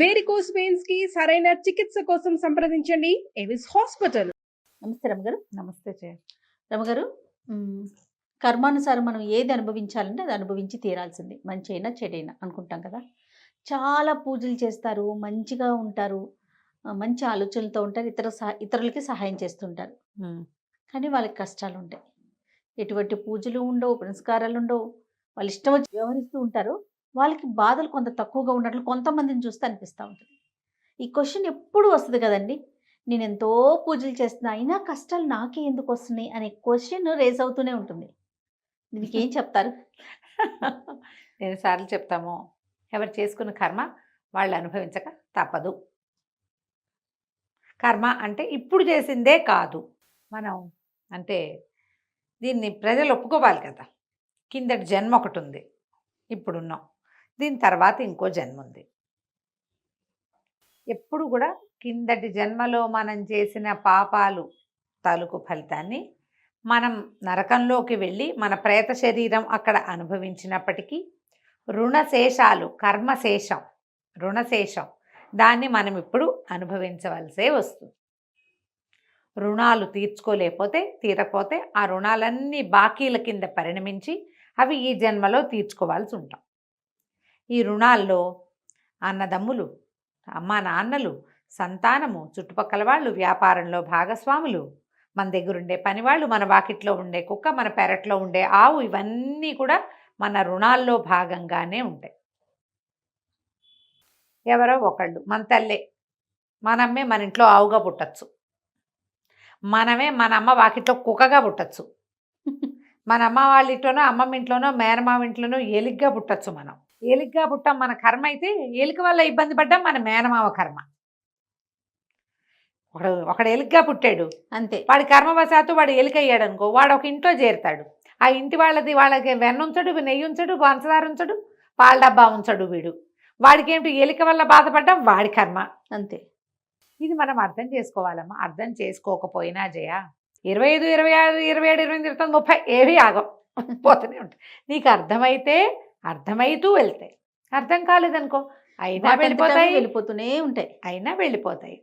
Varicose veins కి సరైన చికిత్స కోసం సంప్రదించండి ఎవిస్ హాస్పిటల్. నమస్తే రమగారు. నమస్తే జయ. రమగారు, కర్మానుసారం మనం ఏది అనుభవించాలంటే అది అనుభవించి తీరాల్సింది, మంచి అయినా చెడైనా అనుకుంటాం కదా. చాలా పూజలు చేస్తారు, మంచిగా ఉంటారు, మంచి ఆలోచనలతో ఉంటారు, ఇతరులకి సహాయం చేస్తుంటారు. కానీ వాళ్ళకి కష్టాలు ఉంటాయి. ఎటువంటి పూజలు ఉండవు, పునస్కారాలు ఉండవు, వాళ్ళు ఇష్టం వచ్చి వ్యవహరిస్తూ ఉంటారు. వాళ్ళకి బాధలు కొంత తక్కువగా ఉన్నట్లు కొంతమందిని చూస్తే అనిపిస్తూ ఉంటుంది. ఈ క్వశ్చన్ ఎప్పుడు వస్తుంది కదండి, నేను ఎంతో పూజలు చేస్తున్నా అయినా కష్టాలు నాకే ఎందుకు వస్తున్నాయి అనే క్వశ్చన్ రేజ్ అవుతూనే ఉంటుంది. దీనికి ఏం చెప్తారు? ఎన్నిసార్లు చెప్తామో, ఎవరు చేసుకున్న కర్మ వాళ్ళు అనుభవించక తప్పదు. కర్మ అంటే ఇప్పుడు చేసిందే కాదు, మనం అంటే దీన్ని ప్రజలు ఒప్పుకోవాలి కదా. కిందటి జన్మ ఒకటి ఉంది, ఇప్పుడున్నాం, దీని తర్వాత ఇంకో జన్మ ఉంది. ఎప్పుడు కూడా కిందటి జన్మలో మనం చేసిన పాపాలు తాలూకు ఫలితాన్ని మనం నరకంలోకి వెళ్ళి మన ప్రేత శరీరం అక్కడ అనుభవించినప్పటికీ రుణశేషాలు, కర్మశేషం, రుణశేషం, దాన్ని మనం ఇప్పుడు అనుభవించవలసే వస్తుంది. రుణాలు తీరకపోతే ఆ రుణాలన్నీ బాకీల కింద పరిణమించి అవి ఈ జన్మలో తీర్చుకోవాల్సి ఉంటాం. ఈ రుణాల్లో అన్నదమ్ములు, అమ్మా నాన్నలు, సంతానము, చుట్టుపక్కల వాళ్ళు, వ్యాపారంలో భాగస్వాములు, మన దగ్గరుండే పనివాళ్ళు, మన వాకిట్లో ఉండే కుక్క, మన పెరట్లో ఉండే ఆవు, ఇవన్నీ కూడా మన రుణాల్లో భాగంగానే ఉంటాయి. ఎవరో ఒకళ్ళు, మన తల్లే, మనమ్మే మన ఇంట్లో ఆవుగా పుట్టచ్చు, మనమే మన అమ్మ వాకిట్లో కుక్కగా పుట్టచ్చు, మన అమ్మ వాళ్ళ ఇంట్లోనో అమ్మమ్మ ఇంట్లోనో మేనమామ ఇంట్లోనో ఎలిగ్గా పుట్టచ్చు. మనం ఎలిగ్గా పుట్టాం, మన కర్మ అయితే ఎలిక వల్ల ఇబ్బంది పడ్డాం, మన మేనమామ కర్మ. ఒకడు ఎలిగ్గా పుట్టాడు అంతే, వాడి కర్మవశాత్తు వాడు ఎలిక అయ్యాడు అనుకో, వాడు ఒక ఇంట్లో చేరుతాడు. ఆ ఇంటి వాళ్ళకి వెన్న ఉంచడు, నెయ్యి ఉంచడు, పంచదార ఉంచడు, పాల డబ్బా ఉంచడు. వాడికి ఏంటి, ఎలిక వల్ల బాధపడ్డాం, వాడి కర్మ. అంతే. ఇది మనం అర్థం చేసుకోవాలమ్మా. అర్థం చేసుకోకపోయినా జయ 25, 26, 27, 28, 29, 30 ఏవి ఆగం, పోతూనే ఉంటాయి. నీకు అర్థమైతే అర్థమవుతూ వెళ్తాయి, అర్థం కాలేదనుకో అయినా వెళ్ళిపోతూనే ఉంటాయి.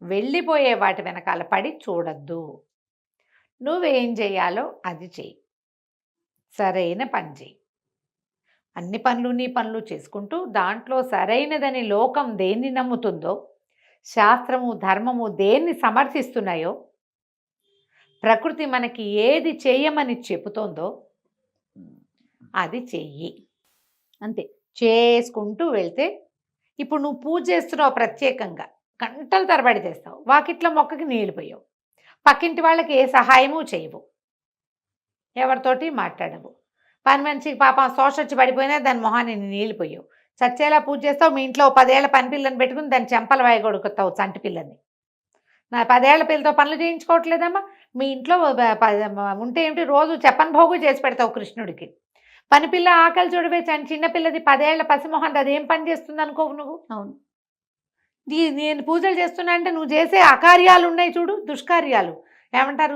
వెళ్ళిపోయే వాటి వెనకాల పడి చూడద్దు. నువ్వేం చేయాలో అది చెయ్యి, సరైన పని చెయ్యి. అన్ని పనులు నీ పనులు చేసుకుంటూ దాంట్లో సరైనదని లోకం దేన్ని నమ్ముతుందో, శాస్త్రము ధర్మము దేన్ని సమర్థిస్తున్నాయో, ప్రకృతి మనకి ఏది చేయమని చెబుతోందో అది చెయ్యి. అంతే. చేసుకుంటూ వెళ్తే, ఇప్పుడు నువ్వు పూజ చేస్తున్నావు, ప్రత్యేకంగా గంటల తరబడి చేస్తావు, వాకిట్లో మొక్కకి నీళ్ళు పోయావు, పక్కింటి వాళ్ళకి ఏ సహాయము చేయవు, ఎవరితోటి మాట్లాడవు, పని మనిషికి పాపం శోషొచ్చి పడిపోయినా దాని మొహాన్ని నీళ్ళు పోయావు, చచ్చేలా పూజ చేస్తావు. మీ ఇంట్లో 10 ఏళ్ల పని పిల్లని పెట్టుకుని దాన్ని చెంపల వాయగొడుకుతావు, చంటి పిల్లని. నా 10 ఏళ్ల పిల్లతో పనులు చేయించుకోవట్లేదమ్మా. మీ ఇంట్లో ఉంటే ఏమిటి, రోజు చెప్పని భోగు చేసి పెడతావు కృష్ణుడికి. పని పిల్ల ఆకలి చూడవే, చిన్నపిల్లది 10 ఏళ్ల పసిమొహంది, అదేం పని చేస్తుంది అనుకోవు నువ్వు. అవును, నేను పూజలు చేస్తున్నా అంటే నువ్వు చేసే అకార్యాలు ఉన్నాయి చూడు, దుష్కార్యాలు ఏమంటారు,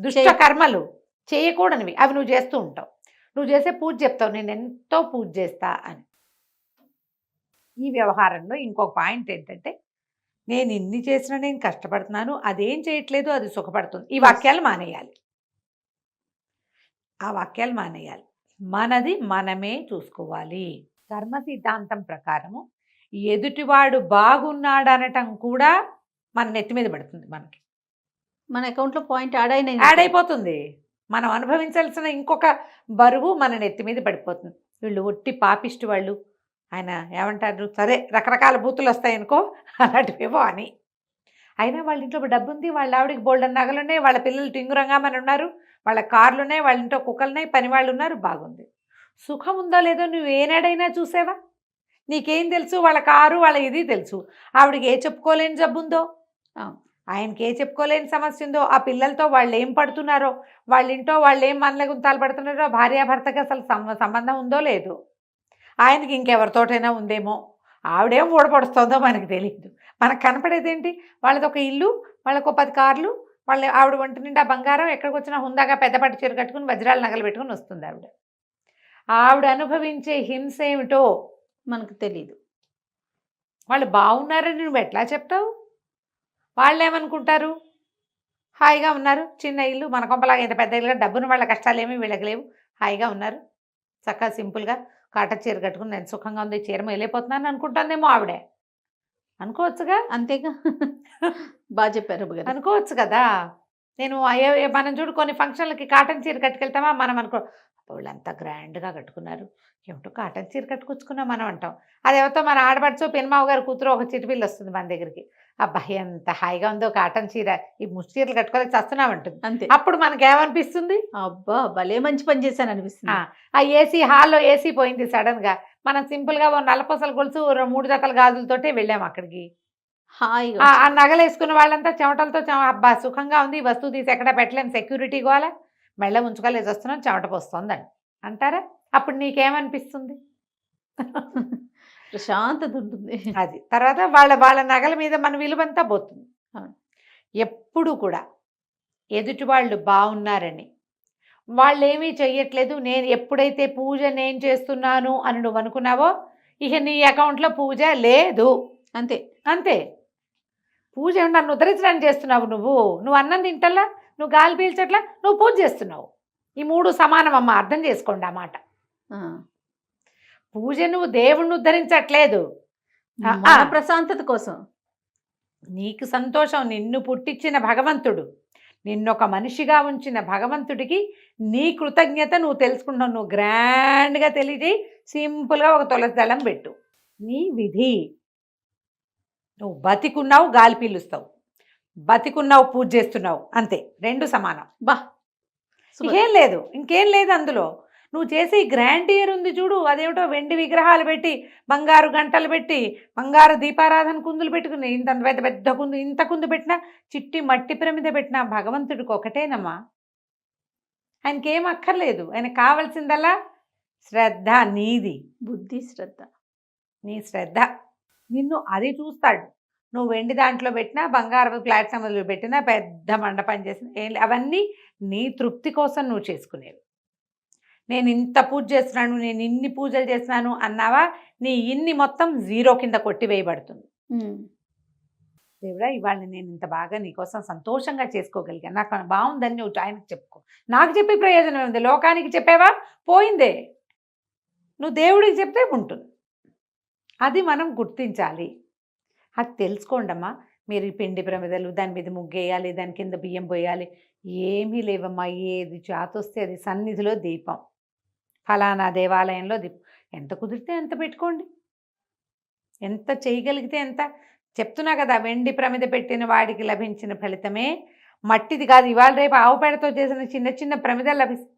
దుష్ట కర్మలు, చేయకూడనివి, అవి నువ్వు చేస్తూ ఉంటావు. నువ్వు చేసే పూజ చెప్తావు, నేను ఎంతో పూజ చేస్తా అని. ఈ వ్యవహారంలో ఇంకొక పాయింట్ ఏంటంటే, నేను ఇన్ని చేసినా నేను కష్టపడుతున్నాను, అదేం చేయట్లేదు, అది సుఖపడుతుంది. ఈ వాక్యాలు మానేయాలి, ఆ వాక్యాలు మానేయాలి. మనది మనమే చూసుకోవాలి. కర్మ సిద్ధాంతం ప్రకారము ఎదుటివాడు బాగున్నాడనటం కూడా మన నెత్తి మీద పడుతుంది. మన అకౌంట్లో పాయింట్ యాడ్ అయిపోతుంది. మనం అనుభవించాల్సిన ఇంకొక బరువు మన నెత్తి మీద పడిపోతుంది. వీళ్ళు ఒట్టి పాపిష్టి వాళ్ళు, ఆయన ఏమంటారు, సరే రకరకాల బూతులు వస్తాయనుకో, అలాంటివేమో అని. అయినా వాళ్ళ ఇంట్లో డబ్బు ఉంది, వాళ్ళ ఆవిడికి బోల్డన్ నగలున్నాయి, వాళ్ళ పిల్లలు టింగురంగా మన ఉన్నారు, వాళ్ళ కార్లు ఉన్నాయి, వాళ్ళ ఇంట్లో కుక్కలున్నాయి, పని వాళ్ళు ఉన్నారు, బాగుంది. సుఖం ఉందో లేదో నువ్వు ఏనాడైనా చూసావా? నీకేం తెలుసు, వాళ్ళ కారు వాళ్ళ ఇది తెలుసు. ఆవిడకి ఏ చెప్పుకోలేని జబ్బు ఉందో, ఆయనకి ఏ చెప్పుకోలేని సమస్య ఉందో, ఆ పిల్లలతో వాళ్ళు ఏం పడుతున్నారో, వాళ్ళ ఇంట్లో వాళ్ళు ఏం మనల గుంతాలు పడుతున్నారో, భార్యాభర్తకి అసలు సంబంధం ఉందో లేదో, ఆయనకి ఇంకెవరితోటైనా ఉందేమో, ఆవిడేం ఊడపడుస్తుందో మనకు తెలియదు. మనకు కనపడేది ఏంటి, వాళ్ళది ఒక ఇల్లు, వాళ్ళకు 10 కార్లు, ఆవిడ ఒంటి నిండా బంగారం, ఎక్కడికి వచ్చినా హుందాగా పెద్ద పట్టు చీర కట్టుకుని వజ్రాల నగలు పెట్టుకుని వస్తుంది ఆవిడ అనుభవించే హింస ఏమిటో మనకు తెలియదు. వాళ్ళు బాగున్నారని నువ్వు ఎట్లా చెప్తావు? వాళ్ళు ఏమనుకుంటారు? హాయిగా ఉన్నారు, చిన్న ఇల్లు, మన కొంపలాగా ఇంత పెద్ద ఇల్లు, డబ్బున వాళ్ళ కష్టాలు ఏమీ వీళ్ళకి లేవు, హాయిగా ఉన్నారు, చక్కగా సింపుల్గా కాటన్ చీర కట్టుకుని నేను సుఖంగా ఉంది, చీర వెళ్ళిపోతున్నాను అనుకుంటుందేమో ఆవిడే. అనుకోవచ్చుగా, అంతేగా. బాగా చెప్పారు రమ్మగారు. అనుకోవచ్చు కదా. నేను మనం చూడు కొన్ని ఫంక్షన్లకి కాటన్ చీర కట్టుకెళ్తామా, మనం అనుకో వాళ్ళు అంత గ్రాండ్గా కట్టుకున్నారు, ఏమిటో కాటన్ చీర కట్టుకొచ్చుకున్నాం మనం అంటాం. అదేవతో మన ఆడపడుచు పెనుమావ గారి కూతురు ఒక చిటిపిల్లి వస్తుంది మన దగ్గరికి, అబ్బాయి ఎంత హాయిగా ఉందో కాటన్ చీర, ఈ ముష్టి చీరలు కట్టుకోలేక చస్తున్నామంటుంది. అంతే. అప్పుడు మనకేమనిపిస్తుంది? అబ్బా భలే మంచి పని చేశాను అనిపిస్తుంది. ఆ ఏసీ హాల్లో ఏసీ పోయింది సడన్గా, మనం సింపుల్గా ఓ నల్లపూసల గొలుసు 3 జతల గాజులతోటే వెళ్ళాము అక్కడికి. హాయిగా ఆ నగలు వేసుకున్న వాళ్ళంతా చెమటలతో అబ్బా సుఖంగా ఉంది, ఈ వస్తువు తీసి ఎక్కడ పెట్టలేము, సెక్యూరిటీ గోలా, మెళ్ళ ఉంచుకోలేసి వస్తున్నాం, చెమట పోస్తుందని అంటారా? అప్పుడు నీకేమనిపిస్తుంది? ప్రశాంతత ఉంటుంది. అది తర్వాత వాళ్ళ నగల మీద మన విలువంతా పోతుంది. అవును. ఎప్పుడు కూడా ఎదుటి వాళ్ళు బాగున్నారని, వాళ్ళు ఏమీ చెయ్యట్లేదు, నేను ఎప్పుడైతే పూజ నేను చేస్తున్నాను అని నువ్వు అనుకున్నావో, ఇక నీ అకౌంట్లో పూజ లేదు. అంతే. అంతే. పూజ నన్ను ఉద్ధరించడానికి చేస్తున్నావు, నువ్వు అన్నం తింటల్లా, నువ్వు గాలి పీల్చట్లా, నువ్వు పూజ చేస్తున్నావు. ఈ 3 సమానం అమ్మ, అర్థం చేసుకోండి ఆ మాట. పూజ నువ్వు దేవుణ్ణి ఉద్ధరించట్లేదు, మన ప్రశాంతత కోసం, నీకు సంతోషం, నిన్ను పుట్టించిన భగవంతుడు, నిన్నొక మనిషిగా ఉంచిన భగవంతుడికి నీ కృతజ్ఞత నువ్వు తెలుసుకుంటావు. నువ్వు గ్రాండ్గా తెలియజేయి, సింపుల్గా ఒక తులసి దళం పెట్టు, నీ విధి. నువ్వు బతికున్నావు గాలి పీలుస్తావు, బతికున్నావు పూజ చేస్తున్నావు, అంతే, 2 సమానం. బా ఇంకేం లేదు అందులో. నువ్వు చేసే గ్రాండియర్ ఉంది చూడు, అదేమిటో వెండి విగ్రహాలు పెట్టి, బంగారు గంటలు పెట్టి, బంగారు దీపారాధన కుందులు పెట్టుకుని, ఇంత పెద్ద పెద్ద కుందు, ఇంత కుందు పెట్టినా, చిట్టి మట్టి ప్రమిద పెట్టినా భగవంతుడికి ఒకటేనమ్మా. ఆయనకేం అక్కర్లేదు, ఆయనకు కావాల్సిందల్లా శ్రద్ధ, నీది బుద్ధి శ్రద్ధ, నీ శ్రద్ధ. నిన్ను అది చూస్తాడు. నువ్వు వెండి దాంట్లో పెట్టినా, బంగారు ప్లాట్ఫామ్లో పెట్టినా, పెద్ద మండపం చేసిన, అవన్నీ నీ తృప్తి కోసం నువ్వు చేసుకునేవి. నేను ఇంత పూజ చేస్తున్నాను, నేను ఇన్ని పూజలు చేస్తున్నాను అన్నావా, నీ ఇన్ని మొత్తం 0 కింద కొట్టివేయబడుతుంది. దేవుడా ఇవాళ నేను ఇంత బాగా నీకోసం సంతోషంగా చేసుకోగలిగాను, నాకు బాగుందని నువ్వు ఆయనకు చెప్పుకో. నాకు చెప్పే ప్రయోజనం ఉంది, లోకానికి చెప్పేవా పోయిందే, నువ్వు దేవుడికి చెప్తే ఉంటుంది. అది మనం గుర్తించాలి. అది తెలుసుకోండమ్మా. మీరు ఈ పిండి ప్రమిదలు, దాని మీద ముగ్గేయాలి, దాని కింద బియ్యం పోయాలి, ఏమీ లేవమ్మా. ఏది చేతొస్తే అది సన్నిధిలో దీపం, ఫలానా దేవాలయంలో దీపం, ఎంత కుదిరితే ఎంత పెట్టుకోండి, ఎంత చేయగలిగితే ఎంత. చెప్తున్నా కదా, వెండి ప్రమిద పెట్టిన వాడికి లభించిన ఫలితమే మట్టిది కాదు. ఇవాళ రేపు ఆవు పేడతో చేసిన చిన్న చిన్న ప్రమిదలు లభిస్తాయి.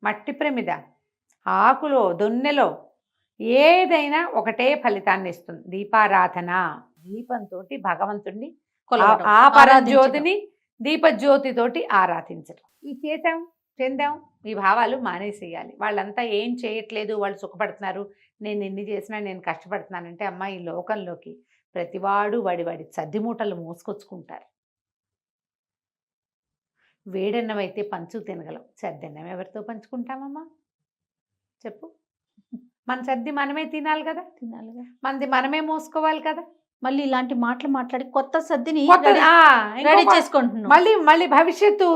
మట్టి ప్రమిద, ఆకులో, దొన్నెలో ఏదైనా ఒకటే ఫలితాన్ని ఇస్తుంది. దీపారాధన, దీపంతో భగవంతుడిని, ఆ పరజ్యోతిని దీపజ్యోతితోటి ఆరాధించడం. ఈ చేసాం చెందాం ఈ భావాలు మానేసేయాలి. వాళ్ళంతా ఏం చేయట్లేదు, వాళ్ళు సుఖపడుతున్నారు, నేను ఎన్ని చేసినా నేను కష్టపడుతున్నానంటే, అమ్మ ఈ లోకంలోకి ప్రతివాడు వాడి సద్దిమూటలు మోసుకొచ్చుకుంటారు. వేడన్నం అయితే పంచు తినగలం, సద్దన్నం ఎవరితో పంచుకుంటామమ్మా చెప్పు? మన సర్ది మనమే తినాలి కదా, మనది మనమే మోసుకోవాలి కదా. మళ్ళీ ఇలాంటి మాటలు మాట్లాడి కొత్త సర్దిని రెడీ రెడీ చేసుకుంటున్నాం. మళ్ళీ భవిష్యత్తు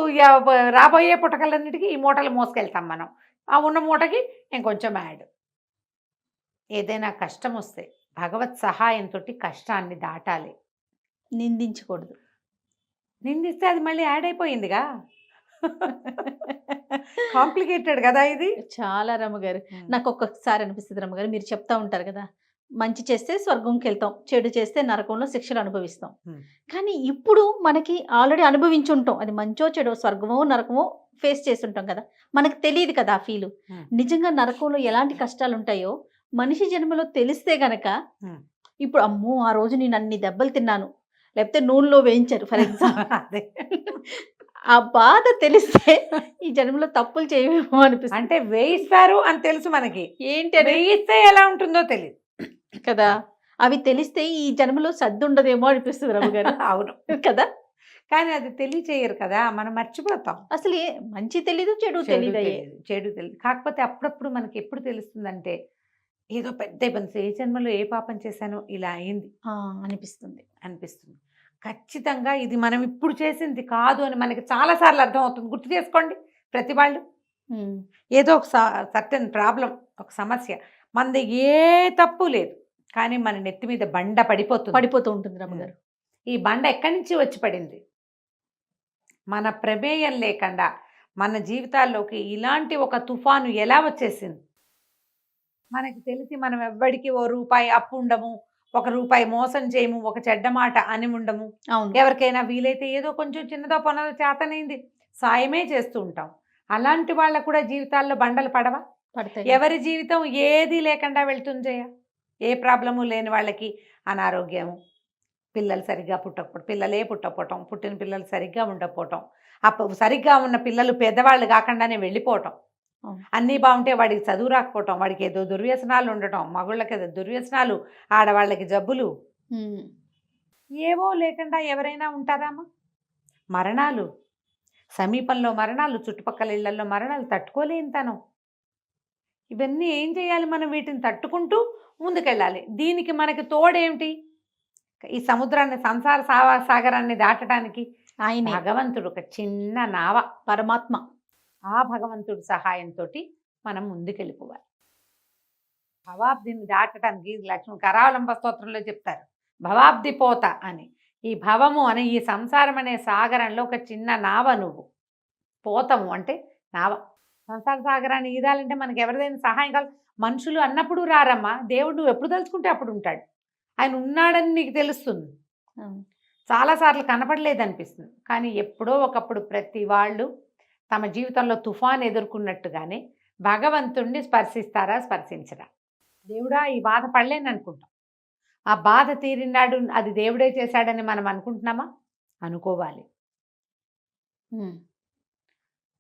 రాబోయే పుటకలన్నిటికీ ఈ మూటలు మోసుకెళ్తాం మనం. ఆ ఉన్న మూటకి ఇంకొంచెం యాడ్. ఏదైనా కష్టం వస్తే భగవత్ సహాయంతో కష్టాన్ని దాటాలి, నిందించకూడదు. నిందిస్తే అది మళ్ళీ యాడ్ అయిపోయిందిగా. కాంప్లికేటెడ్ కదా ఇది చాలా. రమ్మగారు నాకు ఒక్కొక్కసారి అనిపిస్తుంది, రమ్మగారు మీరు చెప్తా ఉంటారు కదా, మంచి చేస్తే స్వర్గంకి వెళ్తాం, చెడు చేస్తే నరకంలో శిక్షలు అనుభవిస్తాం. కానీ ఇప్పుడు మనకి ఆల్రెడీ అనుభవించి ఉంటాం, అది మంచో చెడో, స్వర్గమో నరకమో ఫేస్ చేసి ఉంటాం కదా, మనకు తెలియదు కదా ఆ ఫీలు. నిజంగా నరకంలో ఎలాంటి కష్టాలు ఉంటాయో మనిషి జన్మలో తెలిస్తే గనక, ఇప్పుడు అమ్మో ఆ రోజు నేను అన్ని దెబ్బలు తిన్నాను, లేకపోతే నూనెలో వేయించారు ఫర్ ఎగ్జాంపుల్, ఆ బాధ తెలిస్తే ఈ జన్మలో తప్పులు చేయమేమో అనిపిస్తుంది. అంటే వేయిస్తారు అని తెలుసు మనకి, ఏంటి వేయిస్తే ఎలా ఉంటుందో తెలియదు కదా. అవి తెలిస్తే ఈ జన్మలో సర్ది ఉండదేమో అనిపిస్తుంది రమ్మగారు. అవును కదా, కానీ అది తెలియచేయరు కదా, మనం మర్చిపోతాం. అసలు మంచి తెలీదు, చెడు తెలియదు. చెడు తెలియదు. కాకపోతే అప్పుడప్పుడు మనకి ఎప్పుడు తెలుస్తుందంటే, ఏదో పెద్ద ఇబ్బంది, ఏ జన్మలో ఏ పాపం చేశానో ఇలా అయింది అనిపిస్తుంది. అనిపిస్తుంది. ఖచ్చితంగా ఇది మనం ఇప్పుడు చేసింది కాదు అని మనకి చాలాసార్లు అర్థమవుతుంది. గుర్తు చేసుకోండి ప్రతి వాళ్ళు. ఏదో ఒక సర్టెన్ ప్రాబ్లం, ఒక సమస్య, మనది ఏ తప్పు లేదు, కానీ మన నెత్తి మీద బండ పడిపోతూ ఉంటుంది రమ్మగారు. ఈ బండ ఎక్కడి నుంచి వచ్చి పడింది? మన ప్రమేయం లేకుండా మన జీవితాల్లోకి ఇలాంటి ఒక తుఫాను ఎలా వచ్చేసింది? మనకి తెలిసి మనం ఎవ్వడికి ఓ రూపాయి అప్పు ఉండము, ఒక రూపాయి మోసం చేయము, ఒక చెడ్డ మాట అని ఉండము. అవును. ఎవరికైనా వీలైతే ఏదో కొంచెం చిన్నదో పొన్నదో చేతనైంది సాయమే చేస్తూ ఉంటాం. అలాంటి వాళ్ళకు కూడా జీవితాల్లో బండలు పడవా? పడతాయి. ఎవరి జీవితం ఏది లేకుండా వెళ్తుంది. ఏ ప్రాబ్లము లేని వాళ్ళకి అనారోగ్యము, పిల్లలు సరిగ్గా పుట్టకపోవటం, పిల్లలే పుట్టకపోవటం, పుట్టిన పిల్లలు సరిగ్గా ఉండకపోవటం, సరిగ్గా ఉన్న పిల్లలు పెద్దవాళ్ళు కాకుండానే వెళ్ళిపోవటం, అన్నీ బాగుంటే వాడికి చదువు రాకపోవటం, వాడికి ఏదో దుర్వ్యసనాలు ఉండటం, మగుళ్ళకి ఏదో దుర్వ్యసనాలు, ఆడవాళ్ళకి జబ్బులు, ఏవో లేకుండా ఎవరైనా ఉంటారామా? మరణాలు, సమీపంలో మరణాలు, చుట్టుపక్కల ఇళ్లలో మరణాలు, తట్టుకోలేని తనం. ఇవన్నీ ఏం చేయాలి? మనం వీటిని తట్టుకుంటూ ముందుకెళ్ళాలి. దీనికి మనకి తోడేమిటి? ఈ సముద్రాన్ని, సంసార సాగరాన్ని దాటడానికి ఆయన భగవంతుడు ఒక చిన్న నావ, పరమాత్మ. ఆ భగవంతుడి సహాయంతో మనం ముందుకెళ్ళిపోవాలి. భవాబ్దిని దాటడానికి లక్ష్మణ్ కరావలంబ స్తోత్రంలో చెప్తారు, భవాబ్ది పోత అని. ఈ భవము అనే ఈ సంసారం అనే సాగరంలో ఒక చిన్న నావ నువ్వు. పోతము అంటే నావ. సంసార సాగరాన్ని ఈదాలంటే మనకి ఎవరిదైనా సహాయం కావాలి. మనుషులు అన్నప్పుడు రారమ్మా, దేవుడు నువ్వు ఎప్పుడు తలుచుకుంటే అప్పుడు ఉంటాడు. ఆయన ఉన్నాడని నీకు తెలుస్తుంది, చాలాసార్లు కనపడలేదు అనిపిస్తుంది, కానీ ఎప్పుడో ఒకప్పుడు ప్రతి వాళ్ళు తమ జీవితంలో తుఫాన్ ఎదుర్కొన్నట్టుగానే భగవంతుణ్ణి స్పర్శిస్తారా, స్పర్శించరా? దేవుడా ఈ బాధ పడలేని అనుకుంటాం. ఆ బాధ తీరినాడు అది దేవుడే చేశాడని మనం అనుకుంటున్నామా? అనుకోవాలి.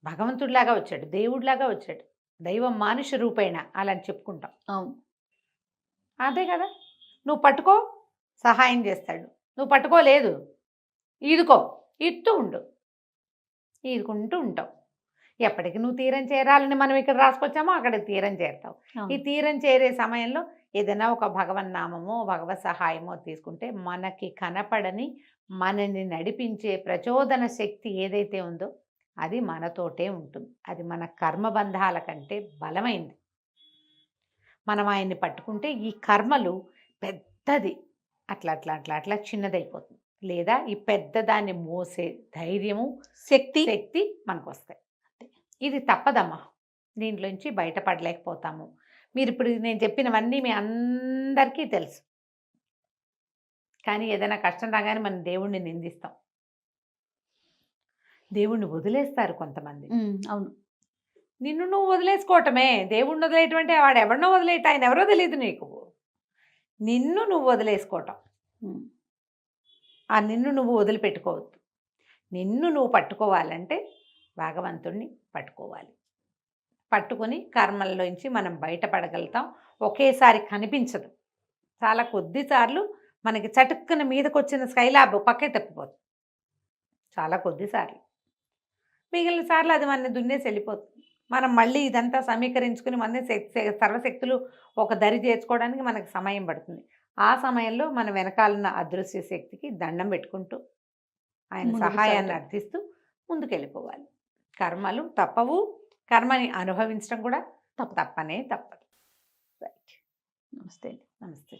భగవంతుడిలాగా వచ్చాడు, దేవుడిలాగా వచ్చాడు, దైవం మానుష రూపేణ అలా చెప్పుకుంటాం. అవును, అదే కదా. నువ్వు పట్టుకో, సహాయం చేస్తాడు. నువ్వు పట్టుకోలేదు, ఈదుకో, ఇత్తూ ఉండు, ఈదుకుంటూ ఉంటావు. ఎప్పటికి నువ్వు తీరం చేరాలని మనం ఇక్కడ రాసుకొచ్చామో అక్కడికి తీరం చేరుతావు. ఈ తీరం చేరే సమయంలో ఏదైనా ఒక భగవన్నామమో భగవత్ సహాయమో తీసుకుంటే మనకి కనపడని, మనని నడిపించే ప్రచోదన శక్తి ఏదైతే ఉందో అది మనతోటే ఉంటుంది. అది మన కర్మబంధాల కంటే బలమైంది. మనం ఆయన్ని పట్టుకుంటే ఈ కర్మలు పెద్దది అట్లా అట్లా అట్లా అట్లా చిన్నదైపోతుంది. లేదా ఈ పెద్దదాన్ని మోసే ధైర్యము, శక్తి మనకు వస్తాయి. ఇది తప్పదమ్మా, దీంట్లోంచి బయటపడలేకపోతాము. మీరు ఇప్పుడు నేను చెప్పినవన్నీ మీ అందరికీ తెలుసు, కానీ ఏదైనా కష్టం రాగానే మనం దేవుణ్ణి నిందిస్తాం, దేవుణ్ణి వదిలేస్తారు కొంతమంది. అవును, నిన్ను నువ్వు వదిలేసుకోవటమే. దేవుణ్ణి వదిలేయటం అంటే వాడు ఎవరినో వదిలేయట, ఆయన ఎవరో తెలియదు నీకు. నిన్ను నువ్వు వదిలేసుకోవటం, ఆ నిన్ను నువ్వు వదిలిపెట్టుకోవద్దు. నిన్ను నువ్వు పట్టుకోవాలంటే భగవంతుణ్ణి పట్టుకోవాలి. పట్టుకొని కర్మల్లోంచి మనం బయటపడగలుగుతాం. ఒకేసారి కనిపించదు, చాలా కొద్దిసార్లు మనకి చటుక్కున మీదకి వచ్చిన స్కైలాబ్ పక్కే తప్పిపోతుంది, చాలా కొద్దిసార్లు. మిగిలిన సార్లు అది మన దున్నేసి వెళ్ళిపోతుంది. మనం మళ్ళీ ఇదంతా సమీకరించుకుని మన సర్వశక్తులు ఒక దరి చేర్చుకోవడానికి మనకు సమయం పడుతుంది. ఆ సమయంలో మన వెనకాలన్న అదృశ్య శక్తికి దండం పెట్టుకుంటూ ఆయన సహాయాన్ని అర్థిస్తూ ముందుకెళ్ళిపోవాలి. కర్మలు తప్పవు, కర్మని అనుభవించడం కూడా తప్పనే తప్పదు. రైట్. నమస్తే. నమస్తే.